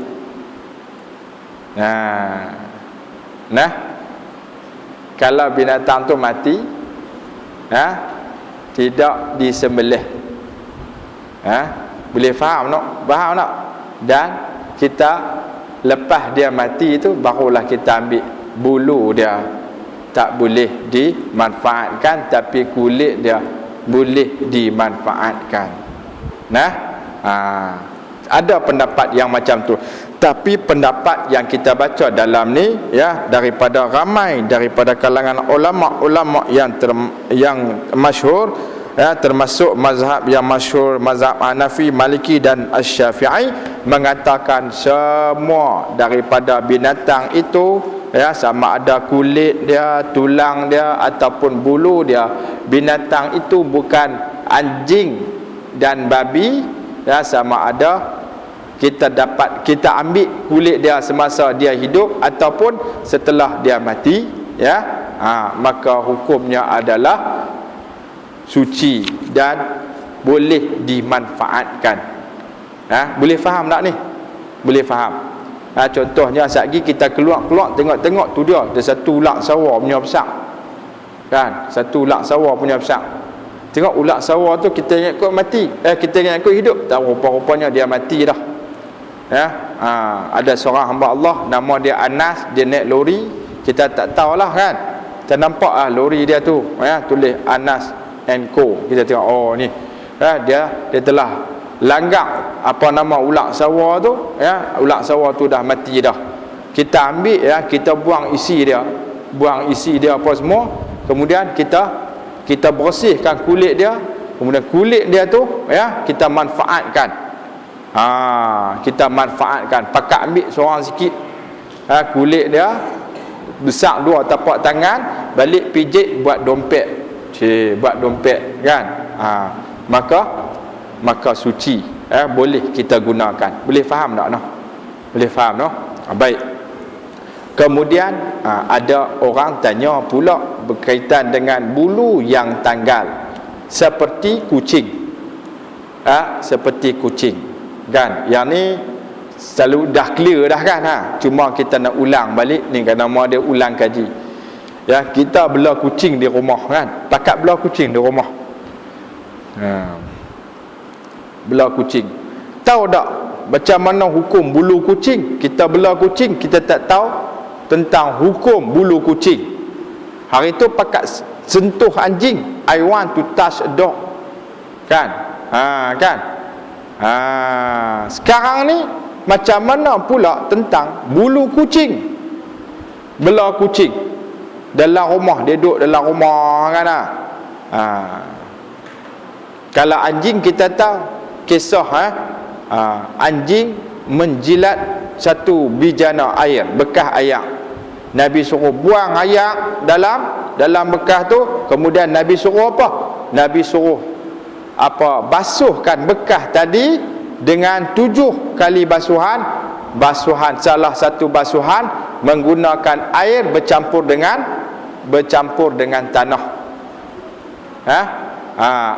Kalau binatang tu mati, tidak disembelih, boleh faham tak? Dan kita lepas dia mati itu, barulah kita ambil bulu dia, tak boleh dimanfaatkan, tapi kulit dia boleh dimanfaatkan. Ada pendapat yang macam tu. Tapi pendapat yang kita baca dalam ni, ya, daripada ramai daripada kalangan ulama-ulama yang masyhur, ya, termasuk mazhab yang masyhur, mazhab Hanafi, Maliki dan Asy-Syafi'i, mengatakan semua daripada binatang itu, ya, sama ada kulit dia, tulang dia ataupun bulu dia, binatang itu bukan anjing dan babi, ya, sama ada kita ambil kulit dia semasa dia hidup ataupun setelah dia mati, ya, maka hukumnya adalah suci dan boleh dimanfaatkan. Boleh faham tak ni? Boleh faham. Contohnya sekali kita keluar tengok tu dia ada satu ulat sawa punya besar, kan, satu ulat sawa punya besar. Tengok ulat sawa tu kita ingat kot mati, kita ingat kot hidup, tak, rupa-rupanya dia mati dah. Ada seorang hamba Allah nama dia Anas, dia naik lori, kita tak tahulah kan, kita nampak lori dia tu, tulis Anas and Co. Kita tengok, oh ni dia telah langgar apa nama ulat sawa tu, ulat sawa tu dah mati dah. Kita ambil, kita buang isi dia apa semua, kemudian kita bersihkan kulit dia, kemudian kulit dia tu kita manfaatkan. Kita manfaatkan, pakai ambil seorang sikit kulit dia besar 2 tapak tangan, balik pijit buat dompet, buat dompet kan. Maka suci, boleh kita gunakan. Boleh faham tak noh? Boleh faham noh? Baik. Kemudian ada orang tanya pula berkaitan dengan bulu yang tanggal seperti kucing. Seperti kucing, kan? Yang ni selalu dah clear dah kan, cuma kita nak ulang balik ni, kan nama dia ulang kaji. Kita bela kucing di rumah kan, takat bela kucing di rumah. Bela kucing, tahu tak macam mana hukum bulu kucing? Kita bela kucing, kita tak tahu tentang hukum bulu kucing. Hari tu pakat sentuh anjing, I want to touch a dog, kan? Kan? Sekarang ni macam mana pula tentang bulu kucing? Bela kucing dalam rumah, dia duduk dalam rumah kan. Kalau anjing kita tahu kisah anjing menjilat satu bijana air, bekas air. Nabi suruh buang air dalam bekas tu, kemudian Nabi suruh apa? Nabi suruh basuhkan bekas tadi dengan 7 kali basuhan. Salah satu basuhan menggunakan air bercampur dengan tanah.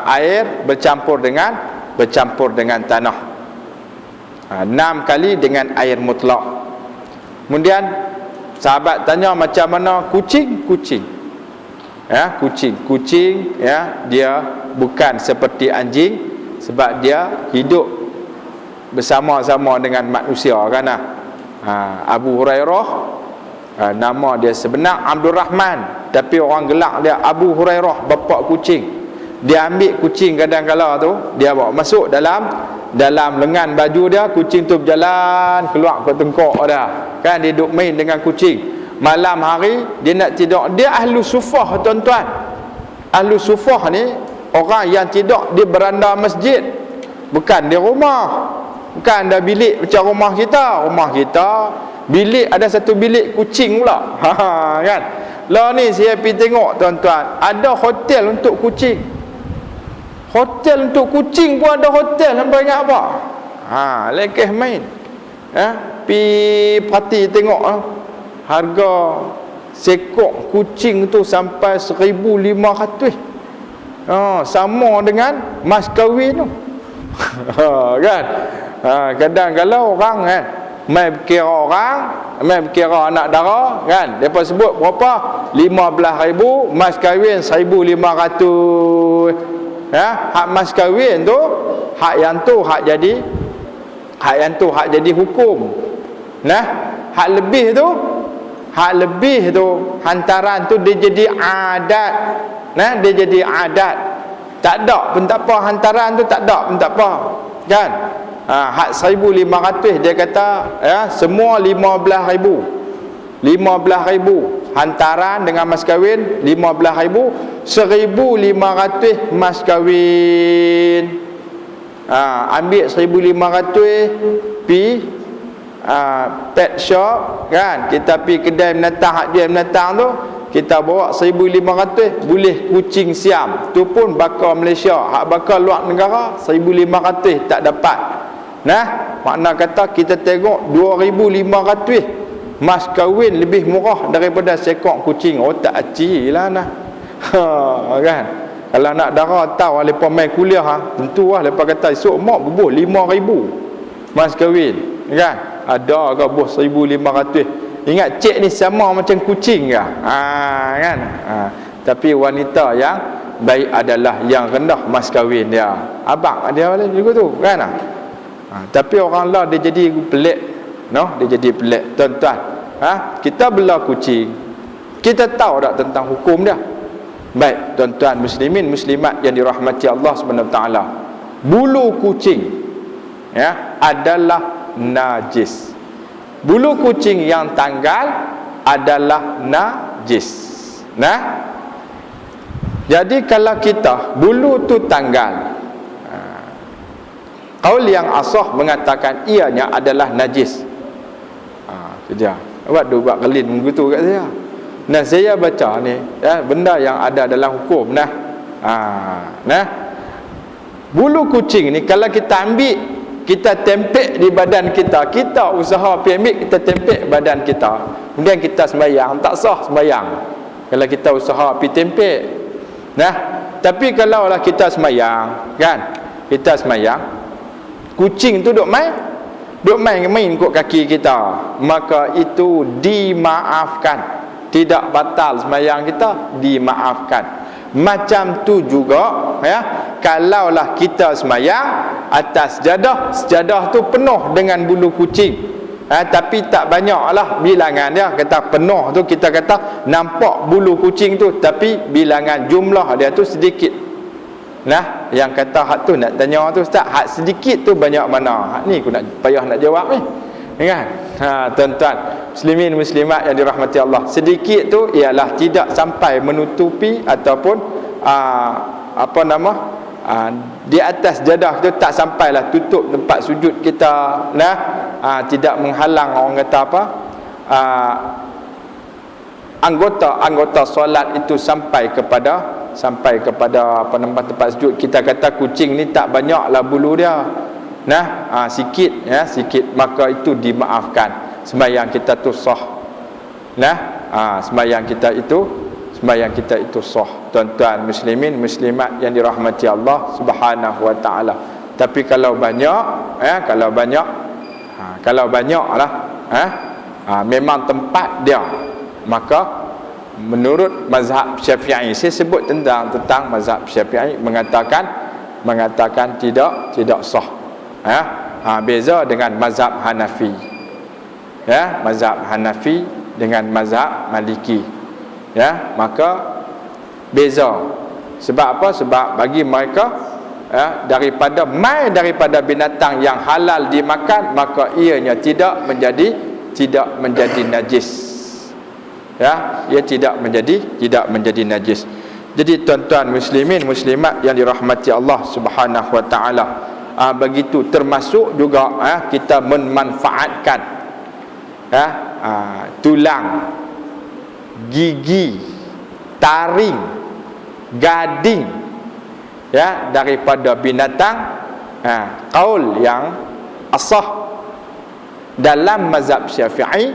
Air bercampur dengan tanah. 6 kali dengan air mutlak. Kemudian sahabat tanya macam mana kucing? Kucing dia bukan seperti anjing, sebab dia hidup bersama-sama dengan manusia kan. Abu Hurairah, nama dia sebenar Abdul Rahman, tapi orang gelak dia Abu Hurairah, bapak kucing. Dia ambil kucing kadang-kala tu, dia bawa masuk dalam lengan baju dia, kucing tu berjalan keluar ke tengkok dah kan, dia duduk main dengan kucing. Malam hari dia nak tidur, dia ahlu sufah tuan-tuan. Ahlu sufah ni orang yang tidur di beranda masjid, bukan di rumah, bukan ada bilik macam rumah kita. Rumah kita bilik ada satu bilik kucing pula. Kan. Lah ni saya pergi tengok tuan-tuan, ada hotel untuk kucing. Hotel untuk kucing pun ada hotel, nampak ingat apa? Lekeh main. Pi parti tengok harga sekok kucing tu sampai 1,500. Sama dengan mas kahwin tu. Kan? Kadang-kadang orang kan mai berkira anak dara kan, depa sebut berapa? 15,000, mas kahwin 1,500. Hak mas kahwin tu, hak yang tu hak jadi hukum. Hak lebih tu hantaran tu dia jadi adat. Dia jadi adat. Tak ada pun tak apa, hantaran tu tak ada pun tak apa. Kan? Hak 1,500 dia kata semua 15,000. 15,000 hantaran dengan mas kahwin 15,000, 1,500 mas kahwin. Ambil 1,500 pi pet shop kan, kita pi kedai binatang, hak jual binatang tu kita bawa 1,500, boleh kucing siam tu pun bakar Malaysia. Hak bakar luar negara 1,500 tak dapat. Makna kata kita tengok 2,500 mas kahwin lebih murah daripada seekor kucing. Oh tak aci lah nah. Kan? Kalau nak darah tahu lepas main kuliah tentu lah lepas kata esok mak bubuh 5,000 mas kahwin, kan? Ada ke buh 1,500. Ingat cik ni sama macam kucing ke? Kan? Tapi wanita yang baik adalah yang rendah mas kahwin dia. Abang dia juga tu, kan? Tapi orang lah dia jadi pelik, dia jadi pelik. Tuan-tuan, kita bela kucing, kita tahu tak tentang hukum dia? Baik, tuan-tuan muslimin muslimat yang dirahmati Allah Subhanahu taala, bulu kucing adalah najis. Bulu kucing yang tanggal adalah najis. Jadi kalau kita bulu tu tanggal, qaul yang asah mengatakan ianya adalah najis. Dia buat kelin begitu kat saya. Nah, saya baca ni benda yang ada dalam hukum bulu kucing ni kalau kita ambil, kita tempek di badan kita, kita usaha pergi ambil, kita tempek badan kita, kemudian kita sembahyang, tak sah sembahyang kalau kita usaha pergi tempek. Tapi kalau lah kita sembahyang, kan, kita sembahyang, kucing tu duk main kot kaki kita, maka itu dimaafkan. Tidak batal sembahyang kita, dimaafkan. Macam tu juga kalaulah kita sembahyang atas sejadah tu penuh dengan bulu kucing, tapi tak banyak lah bilangan dia. Kata penuh tu kita kata nampak bulu kucing tu, tapi bilangan jumlah dia tu sedikit. Yang kata hak tu nak tanya tu, Ustaz, hak sedikit tu banyak mana? Hak ni aku nak payah nak jawab ni, kan? Tuan-tuan muslimin muslimat yang dirahmati Allah, sedikit tu ialah tidak sampai menutupi ataupun di atas jadah tu, tak sampailah tutup tempat sujud kita, tidak menghalang orang kata anggota solat itu sampai kepada tempat sujud. Kita kata kucing ni tak banyaklah bulu dia, sikit, maka itu dimaafkan. Sembahyang kita tu sah. Sembahyang kita itu sah. Tuan-tuan muslimin muslimat yang dirahmati Allah Subhanahu wa taala. Tapi kalau banyak lah memang tempat dia, maka menurut mazhab Syafi'i, saya sebut tentang mazhab Syafi'i mengatakan tidak sah. Beza dengan mazhab Hanafi. Mazhab Hanafi dengan mazhab Maliki, maka beza. Sebab apa? Sebab bagi mereka daripada binatang yang halal dimakan, maka ianya tidak menjadi najis. Ia tidak menjadi najis. Jadi tuan-tuan muslimin muslimat yang dirahmati Allah Subhanahu wa taala, begitu termasuk juga kita memanfaatkan tulang, gigi, taring, gading daripada binatang. Qaul yang asah dalam mazhab Syafi'i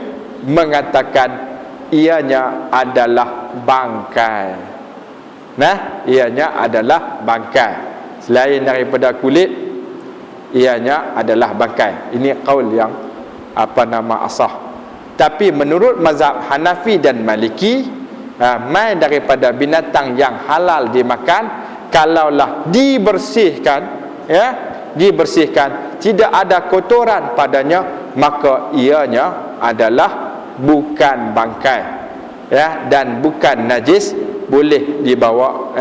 mengatakan ianya adalah bangkai. Ianya adalah bangkai. Selain daripada kulit, ianya adalah bangkai. Ini qaul yang asah. Tapi menurut mazhab Hanafi dan Maliki, mai daripada binatang yang halal dimakan, kalaulah dibersihkan, tidak ada kotoran padanya, maka ianya adalah bukan bangkai, dan bukan najis, boleh dibawa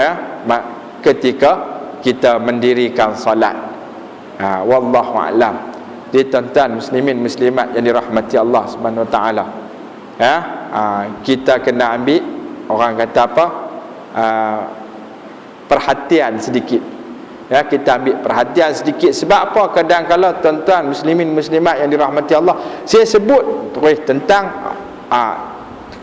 ketika kita mendirikan solat. Wallahu a'lam. Jadi tuan-tuan muslimin muslimat yang dirahmati Allah Subhanahu wa taala, kita kena ambil, orang kata perhatian sedikit. Kita ambil perhatian sedikit. Sebab apa? Kadang-kadang tuan-tuan muslimin muslimat yang dirahmati Allah, saya sebut terus tentang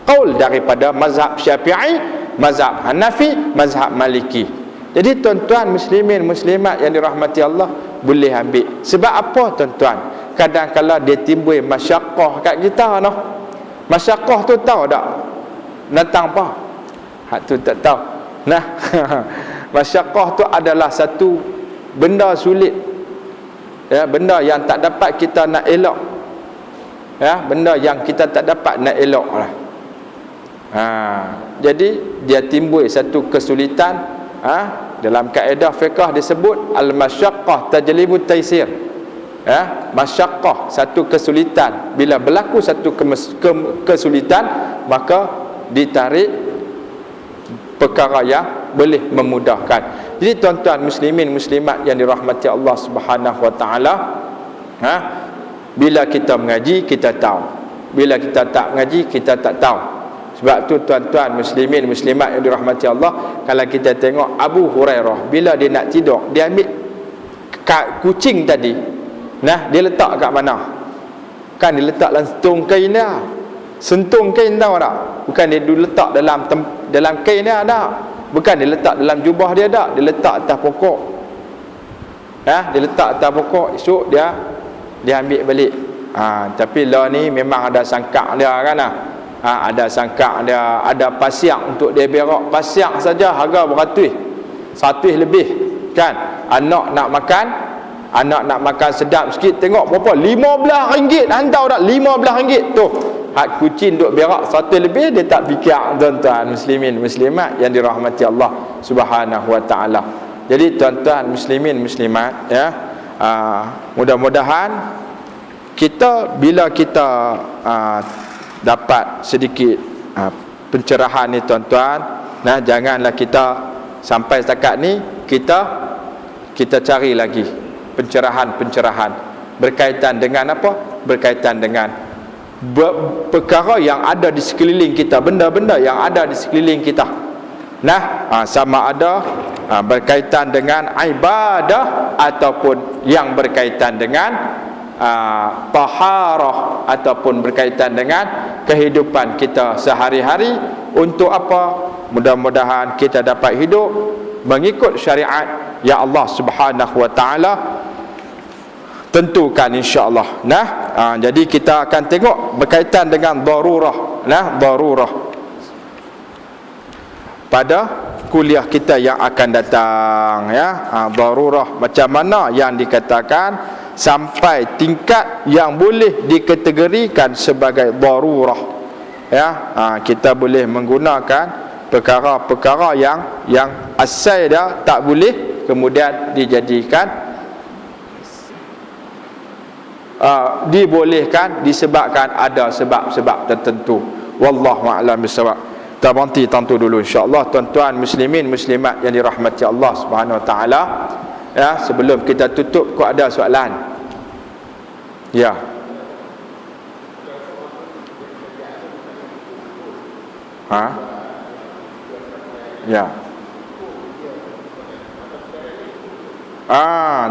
qaul daripada mazhab Syafi'i, mazhab Hanafi, mazhab Maliki. Jadi tuan-tuan muslimin muslimat yang dirahmati Allah boleh ambil. Sebab apa tuan-tuan? kadang-kadang dia timbul masyaqqah kat kita noh. Masyaqqah tu tahu tak datang apa? Hak tu tak tahu. Nah, masyaqqah tu adalah satu benda sulit, ya, benda yang tak dapat kita nak elak, ya, benda yang kita tak dapat nak elak lah. Jadi dia timbul satu kesulitan. Dalam kaedah fiqh disebut al-masyaqqah tajlibu taysir, ya, masyaqqah satu kesulitan. Bila berlaku satu kesulitan, maka ditarik perkara yang boleh memudahkan. Jadi tuan-tuan muslimin muslimat yang dirahmati Allah Subhanahu wa taala, bila kita mengaji kita tahu, bila kita tak mengaji kita tak tahu. Sebab tu tuan-tuan muslimin muslimat yang dirahmati Allah, kalau kita tengok Abu Hurairah bila dia nak tidur, dia ambil kucing tadi, nah, dia letak kat mana? Kan dia letak dalam sentung kain dia. Sentung kain tahu tak? Bukan dia letak dalam kain dia tak. Bukan dia letak dalam jubah dia tak. Dia letak atas pokok. Dia letak atas pokok. Esok dia ambil balik. Tapi lah ni memang ada sangkak dia kan lah. Ada sangkak dia, ada pasiak untuk dia berak. Pasiak saja harga beratus, 100 lebih kan. Anak nak makan sedap sikit, tengok berapa, RM15 hantar tak, RM15 tu. Hak kucing duk berak 100 lebih, dia tak fikir. Tuan-tuan muslimin muslimat yang dirahmati Allah Subhanahu wa taala. Jadi tuan-tuan muslimin muslimat, ya, mudah-mudahan kita bila kita dapat sedikit pencerahan ni tuan-tuan, janganlah kita sampai setakat ni kita cari lagi pencerahan berkaitan dengan apa? Berkaitan dengan perkara yang ada di sekeliling kita, benda-benda yang ada di sekeliling kita. Sama ada berkaitan dengan ibadah ataupun yang berkaitan dengan taharah ataupun berkaitan dengan kehidupan kita sehari-hari. Untuk apa? Mudah-mudahan kita dapat hidup mengikut syariat yang Allah Subhanahu wa taala tentukan, insya-Allah. Jadi kita akan tengok berkaitan dengan darurah, darurah pada kuliah kita yang akan datang, ya. Darurah macam mana yang dikatakan sampai tingkat yang boleh dikategorikan sebagai darurah, ya. Kita boleh menggunakan perkara-perkara yang asal dia tak boleh, kemudian dijadikan dibolehkan disebabkan ada sebab-sebab tertentu. Wallahu a'lam bissawab. Kita berhenti tentu dulu insya-Allah tuan-tuan muslimin muslimat yang dirahmati Allah Subhanahu wa taala. Ya, sebelum kita tutup, kau ada soalan? Ya. Ya.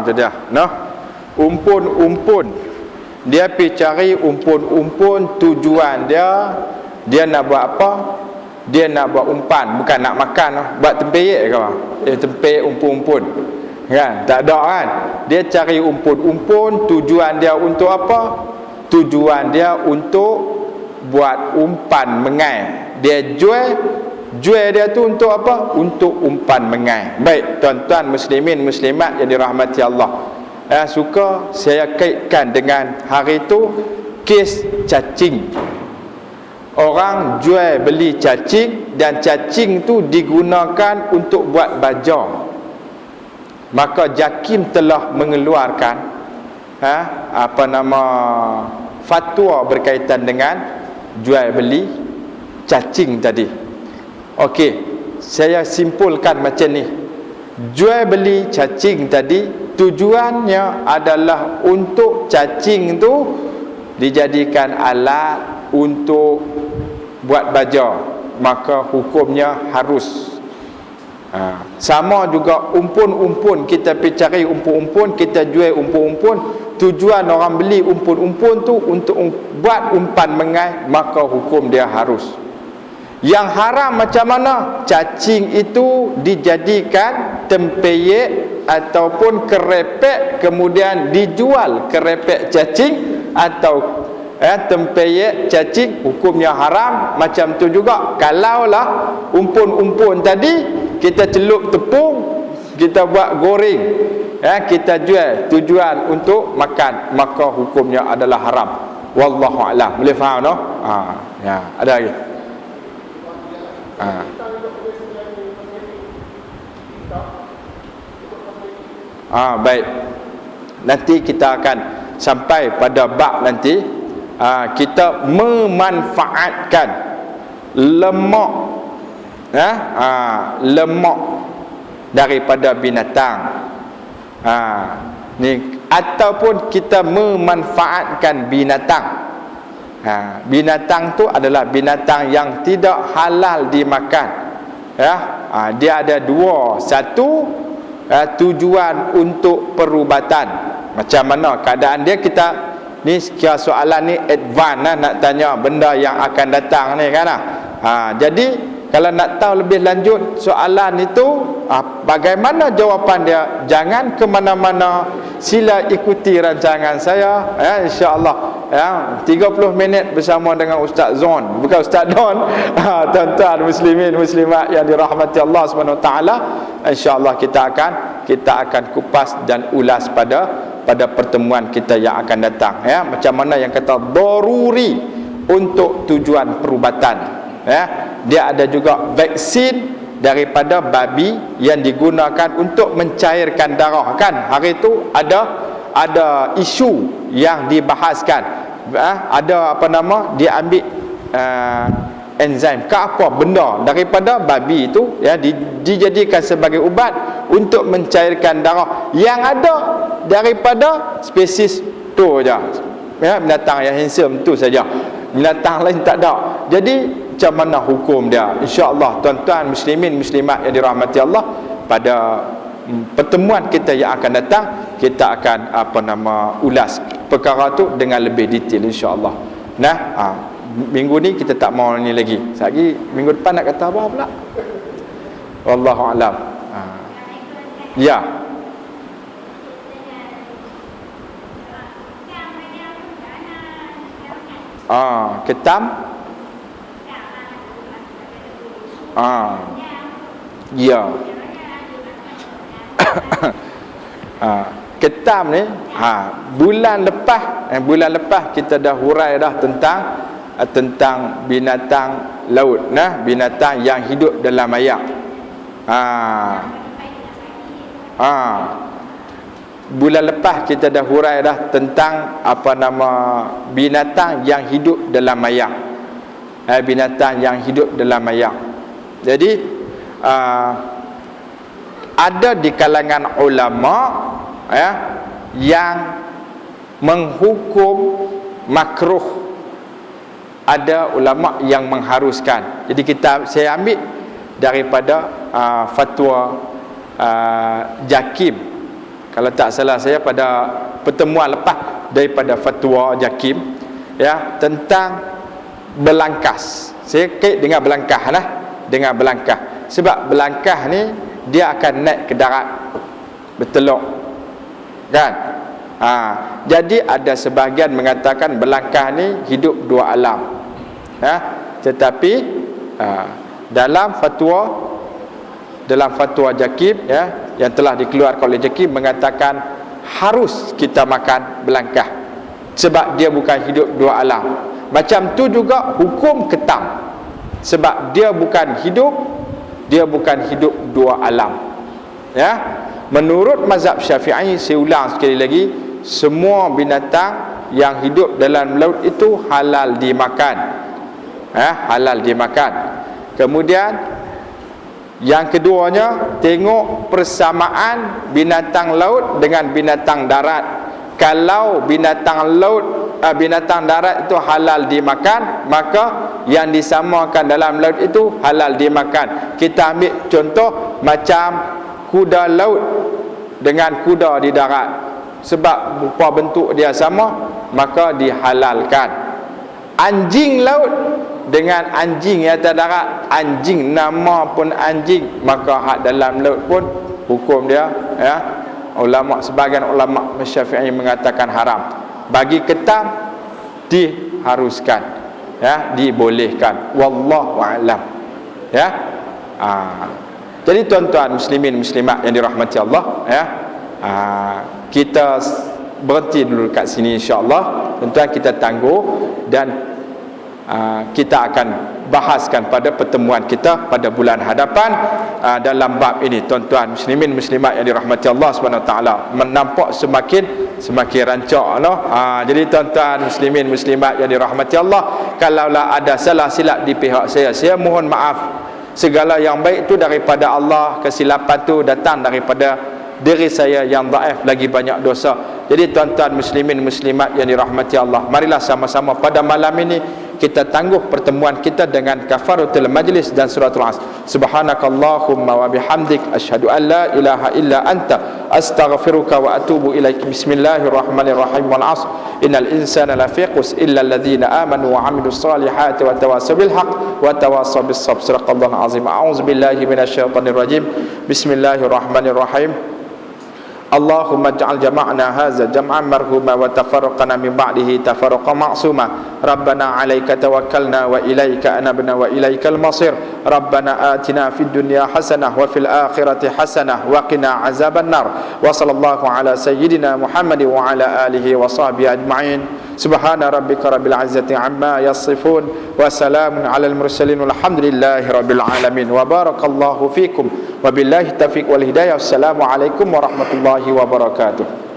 Itu dia. Umpun-umpun. Dia pergi cari umpun-umpun, tujuan dia nak buat apa? Dia nak buat umpan, bukan nak makan, buat tempeyek ke apa? Tempeyek umpun-umpun. Kan? Tak ada kan? Dia cari umpun-umpun, tujuan dia untuk apa? Tujuan dia untuk buat umpan mengai. Dia jual dia tu untuk apa? Untuk umpan mengai. Baik, tuan-tuan muslimin muslimat yang dirahmati Allah. Suka saya kaitkan dengan hari tu kes cacing. Orang jual beli cacing dan cacing tu digunakan untuk buat baja. Maka JAKIM telah mengeluarkan fatwa berkaitan dengan jual beli cacing tadi. Okey, saya simpulkan macam ni. Jual beli cacing tadi tujuannya adalah untuk cacing tu dijadikan alat untuk buat baja, maka hukumnya harus. Sama juga umpun-umpun, kita pergi cari umpun-umpun, kita jual umpun-umpun, tujuan orang beli umpun-umpun tu untuk buat umpan mengai, maka hukum dia harus. Yang haram macam mana? Cacing itu dijadikan tempeyek ataupun kerepek kemudian dijual kerepek cacing atau tempeyek cacing, hukumnya haram. Macam tu juga kalaulah umpun-umpun tadi kita celup tepung, kita buat goreng, kita jual tujuan untuk makan, maka hukumnya adalah haram. Wallahu a'lam. Boleh faham no? Ya, ada lagi. Baik. Nanti kita akan sampai pada bab nanti. Kita memanfaatkan lemak, lemak daripada binatang. Ni ataupun kita memanfaatkan binatang. Binatang tu adalah binatang yang tidak halal dimakan. Dia ada dua. Satu, tujuan untuk perubatan. Macam mana keadaan dia, kita ni sekiranya soalan ni advance lah, nak tanya benda yang akan datang ni kan. Jadi kalau nak tahu lebih lanjut soalan itu, bagaimana jawapan dia, jangan ke mana-mana, sila ikuti rancangan saya, insya-Allah 30 minit bersama dengan Ustaz Zon, bukan Ustaz Don. Tuan-tuan muslimin muslimat yang dirahmati Allah Subhanahu Wa Taala, insya-Allah kita akan kupas dan ulas pada pertemuan kita yang akan datang, macam mana yang kata daruri untuk tujuan perubatan. Dia ada juga vaksin daripada babi yang digunakan untuk mencairkan darah kan. Hari itu ada isu yang dibahaskan, ada dia ambil enzim ke apa benda daripada babi itu, dijadikan sebagai ubat untuk mencairkan darah yang ada daripada spesies tu saja, binatang yang handsome tu saja, binatang lain tak ada. Jadi macam mana hukum dia, insya-Allah tuan-tuan muslimin muslimat yang dirahmati Allah, pada pertemuan kita yang akan datang kita akan ulas perkara tu dengan lebih detail, insya-Allah. Minggu ni kita tak mau ni lagi. Lagi minggu depan nak kata apa pula? Wallahu a'lam. Ya. Ketam. Ya. Ketam ni bulan lepas kita dah hurai dah tentang binatang laut, binatang yang hidup dalam air. Bulan lepas kita dah hurai dah tentang binatang yang hidup dalam air. Binatang yang hidup dalam air. Jadi ada di kalangan ulama yang menghukum makruh, ada ulama yang mengharuskan. Jadi saya ambil daripada fatwa Jakim, kalau tak salah saya pada pertemuan lepas, daripada fatwa Jakim tentang belangkas. Saya kait dengan belangkah lah, dengan belangkah. Sebab belangkah ni dia akan naik ke darat berteluk kan. Jadi ada sebahagian mengatakan belangkah ni hidup dua alam. Tetapi dalam fatwa Jakim yang telah dikeluarkan oleh Jakim mengatakan harus kita makan belangkah sebab dia bukan hidup dua alam. Macam tu juga hukum ketam, sebab dia bukan hidup dua alam. Menurut mazhab Syafi'i, saya ulang sekali lagi, semua binatang yang hidup dalam laut itu halal dimakan. Halal dimakan. Kemudian yang keduanya, tengok persamaan binatang laut dengan binatang darat. Kalau binatang darat itu halal dimakan, maka yang disamakan dalam laut itu halal dimakan. Kita ambil contoh macam kuda laut dengan kuda di darat, sebab rupa bentuk dia sama, maka dihalalkan. Anjing laut dengan anjing yang atas darat, anjing nama pun anjing, maka hak dalam laut pun hukum dia sebagian ulama Syafi'i mengatakan haram. Bagi ketam diharuskan, ya, dibolehkan. Wallahu a'lam. Ya. Jadi tuan-tuan muslimin muslimat yang dirahmati Allah, ya. Kita berhenti dulu kat sini insya-Allah. Tuan-tuan kita tangguh dan kita akan bahaskan pada pertemuan kita pada bulan hadapan dalam bab ini. Tuan-tuan muslimin muslimat yang dirahmati Allah Subhanahu taala, menampak semakin rancak jadi tuan-tuan muslimin muslimat yang dirahmati Allah, kalaulah ada salah silap di pihak saya mohon maaf. Segala yang baik itu daripada Allah, kesilapan tu datang daripada diri saya yang dhaif, lagi banyak dosa. Jadi tuan-tuan muslimin muslimat yang dirahmati Allah, marilah sama-sama pada malam ini kita tangguh pertemuan kita dengan kafaratul majlis dan suratul Asr. Subhanakallahumma wa bihamdik asyhadu an la ilaha illa anta astaghfiruka wa atubu ilaik. Bismillahirrahmanirrahim. Wal 'asr innal insana lafi khusr illa alladhina amanu wa 'amilus solihati wa tawassaw bil haqq wa tawassaw bis sabr. Sadaqallahu azim. A'udzu billahi minasyaitonir rajim. Bismillahirrahmanirrahim. Allahumma ij'al jama'na hadza jam'an marhuma wa tafarraqana min ba'dihi tafarruqan ma'suma. Rabbana 'alaika tawakkalna wa ilaika anabna wa ilaikal masir. Rabbana atina fid dunya hasanah wa fil akhirati hasanah wa qina 'adzaban nar. Wa sallallahu ala sayyidina Muhammad wa ala alihi wa sahbihi ajma'in. Subhana rabbika rabbil 'izzati 'amma yasifun wa salamun 'alal mursalin walhamdulillahi rabbil alamin. Wa barakallahu fikum. Wabillahi taufiq wal hidayah. Assalamualaikum warahmatullahi wabarakatuh.